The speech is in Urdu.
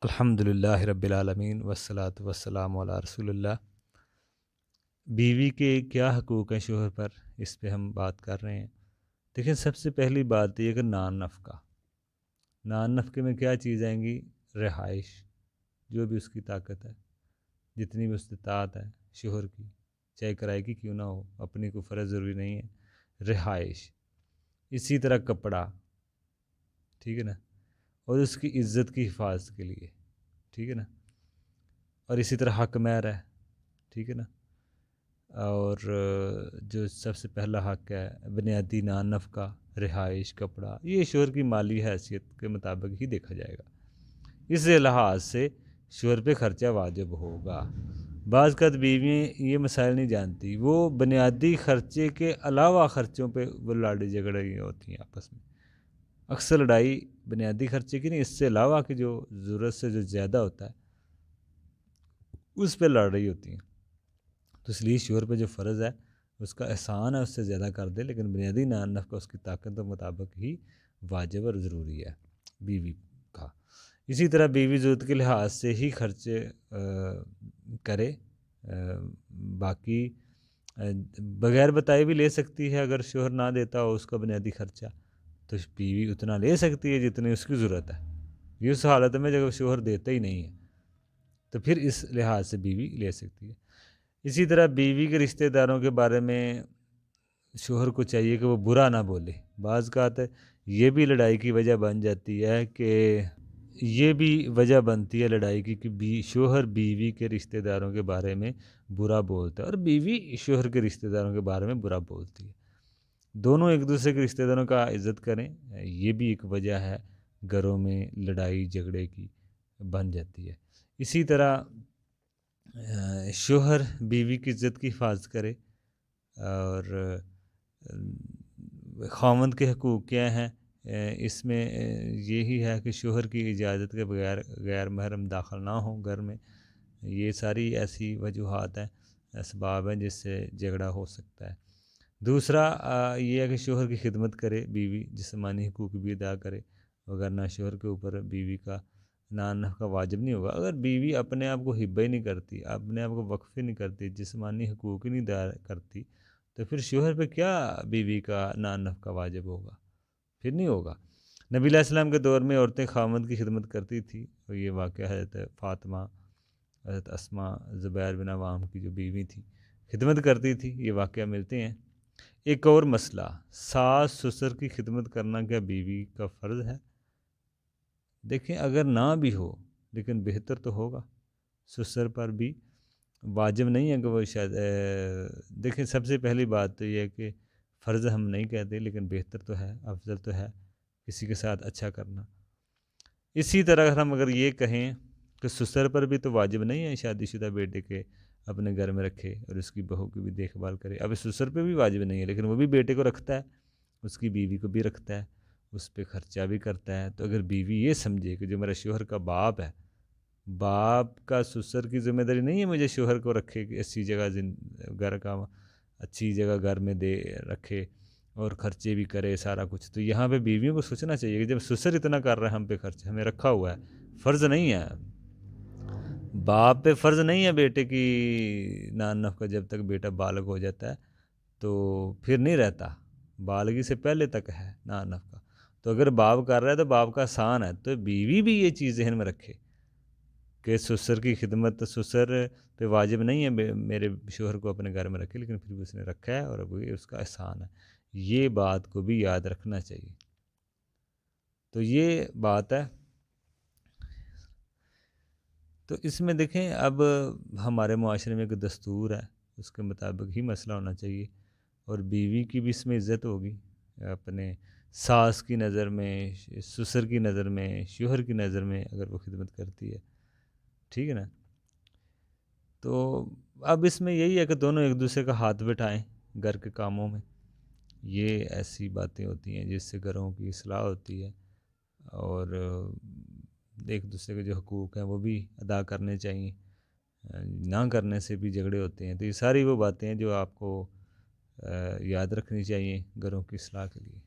الحمد للہ رب العالمین والصلاۃ والسلام علی رسول اللہ۔ بیوی کے کیا حقوق ہیں شوہر پر، اس پہ ہم بات کر رہے ہیں۔ دیکھیں، سب سے پہلی بات یہ کہ نان نفقہ، نان نفقے میں کیا چیز آئیں گی؟ رہائش، جو بھی اس کی طاقت ہے، جتنی بھی استطاعت ہے شوہر کی، چاہے کرائے کی کیوں نہ ہو، اپنی کو فرض ضروری نہیں ہے، رہائش۔ اسی طرح کپڑا، ٹھیک ہے نا، اور اس کی عزت کی حفاظت کے لیے، ٹھیک ہے نا، اور اسی طرح حق مہر ہے، ٹھیک ہے نا، اور جو سب سے پہلا حق ہے بنیادی نان نفقہ، رہائش، کپڑا، یہ شوہر کی مالی حیثیت کے مطابق ہی دیکھا جائے گا۔ اس لحاظ سے شوہر پہ خرچہ واجب ہوگا۔ بعض قد بیویاں یہ مسائل نہیں جانتی، وہ بنیادی خرچے کے علاوہ خرچوں پہ وہ لڑائی جھگڑی ہوتی ہیں آپس میں۔ اکثر لڑائی بنیادی خرچے کی نہیں، اس سے علاوہ کی جو ضرورت سے جو زیادہ ہوتا ہے اس پہ لڑ رہی ہوتی ہیں۔ تو اس لیے شوہر پہ جو فرض ہے اس کا احسان ہے، اس سے زیادہ کر دے، لیکن بنیادی نان نفقہ اس کی طاقت کے مطابق ہی واجب اور ضروری ہے بیوی کا۔ اسی طرح بیوی ضرورت کے لحاظ سے ہی خرچے کرے، باقی بغیر بتائے بھی لے سکتی ہے۔ اگر شوہر نہ دیتا ہو اس کا بنیادی خرچہ تو بیوی اتنا لے سکتی ہے جتنی اس کی ضرورت ہے، یہ اس حالت میں جب شوہر دیتا ہی نہیں ہے تو پھر اس لحاظ سے بیوی لے سکتی ہے۔ اسی طرح بیوی کے رشتہ داروں کے بارے میں شوہر کو چاہیے کہ وہ برا نہ بولے۔ بعض اوقات یہ بھی لڑائی کی وجہ بن جاتی ہے کہ یہ بھی وجہ بنتی ہے لڑائی کی کہ شوہر بیوی کے رشتہ داروں کے بارے میں برا بولتا ہے اور بیوی شوہر کے رشتہ داروں کے بارے میں برا بولتی ہے۔ دونوں ایک دوسرے کے رشتہ داروں کا عزت کریں، یہ بھی ایک وجہ ہے گھروں میں لڑائی جھگڑے کی بن جاتی ہے۔ اسی طرح شوہر بیوی کی عزت کی حفاظت کرے، اور خاوند کے حقوق کیا ہیں؟ اس میں یہی ہے کہ شوہر کی اجازت کے بغیر غیر محرم داخل نہ ہوں گھر میں۔ یہ ساری ایسی وجوہات ہیں، اسباب ہیں جس سے جھگڑا ہو سکتا ہے۔ دوسرا یہ ہے کہ شوہر کی خدمت کرے بیوی، جسمانی حقوق بھی ادا کرے، وگرنہ شوہر کے اوپر بیوی کا نان نفقہ واجب نہیں ہوگا۔ اگر بیوی اپنے آپ کو ہبہ ہی نہیں کرتی، اپنے آپ کو وقف ہی نہیں کرتی، جسمانی حقوق ہی نہیں ادا کرتی، تو پھر شوہر پہ کیا بیوی کا نان نفقہ واجب ہوگا؟ پھر نہیں ہوگا۔ نبی علیہ السلام کے دور میں عورتیں خاوند کی خدمت کرتی تھی، اور یہ واقعہ حضرت فاطمہ، حضرت اسماء، زبیر بن عوام کی جو بیوی تھی، خدمت کرتی تھی، یہ واقعہ ملتے ہیں۔ ایک اور مسئلہ، ساس سسر کی خدمت کرنا کیا بیوی کا فرض ہے؟ دیکھیں، اگر نہ بھی ہو لیکن بہتر تو ہوگا۔ سسر پر بھی واجب نہیں ہے کہ وہ شاید دیکھیں، سب سے پہلی بات تو یہ ہے کہ فرض ہم نہیں کہتے، لیکن بہتر تو ہے، افضل تو ہے کسی کے ساتھ اچھا کرنا۔ اسی طرح ہم اگر یہ کہیں کہ سسر پر بھی تو واجب نہیں ہے شادی شدہ بیٹے کے اپنے گھر میں رکھے اور اس کی بہو کی بھی دیکھ بھال کرے۔ اب سسر پہ بھی واجب نہیں ہے، لیکن وہ بھی بیٹے کو رکھتا ہے، اس کی بیوی کو بھی رکھتا ہے، اس پہ خرچہ بھی کرتا ہے۔ تو اگر بیوی یہ سمجھے کہ جو میرا شوہر کا باپ ہے، باپ کا سسر کی ذمہ داری نہیں ہے مجھے شوہر کو رکھے کہ اچھی جگہ گھر کا اچھی جگہ گھر میں دے رکھے اور خرچے بھی کرے سارا کچھ، تو یہاں پہ بیویوں کو سوچنا چاہیے کہ جب سسر اتنا کر رہا ہے ہم پہ خرچ، ہمیں رکھا ہوا ہے، فرض نہیں ہے، باپ پہ فرض نہیں ہے بیٹے کی نان نفقہ جب تک بیٹا بالغ ہو جاتا ہے تو پھر نہیں رہتا، بالغی سے پہلے تک ہے نان نفقہ۔ تو اگر باپ کر رہا ہے تو باپ کا احسان ہے، تو بیوی بھی یہ چیز ذہن میں رکھے کہ سسر کی خدمت، سسر پہ واجب نہیں ہے میرے شوہر کو اپنے گھر میں رکھے، لیکن پھر بھی اس نے رکھا ہے اور اب یہ اس کا احسان ہے، یہ بات کو بھی یاد رکھنا چاہیے۔ تو یہ بات ہے۔ تو اس میں دیکھیں، اب ہمارے معاشرے میں ایک دستور ہے، اس کے مطابق ہی مسئلہ ہونا چاہیے، اور بیوی کی بھی اس میں عزت ہوگی، اپنے ساس کی نظر میں، سسر کی نظر میں، شوہر کی نظر میں اگر وہ خدمت کرتی ہے، ٹھیک ہے نا۔ تو اب اس میں یہی ہے کہ دونوں ایک دوسرے کا ہاتھ بٹھائیں گھر کے کاموں میں، یہ ایسی باتیں ہوتی ہیں جس سے گھروں کی اصلاح ہوتی ہے، اور ایک دوسرے کے جو حقوق ہیں وہ بھی ادا کرنے چاہیے، نہ کرنے سے بھی جھگڑے ہوتے ہیں۔ تو یہ ساری وہ باتیں ہیں جو آپ کو یاد رکھنی چاہیے گھروں کی اصلاح کے لیے۔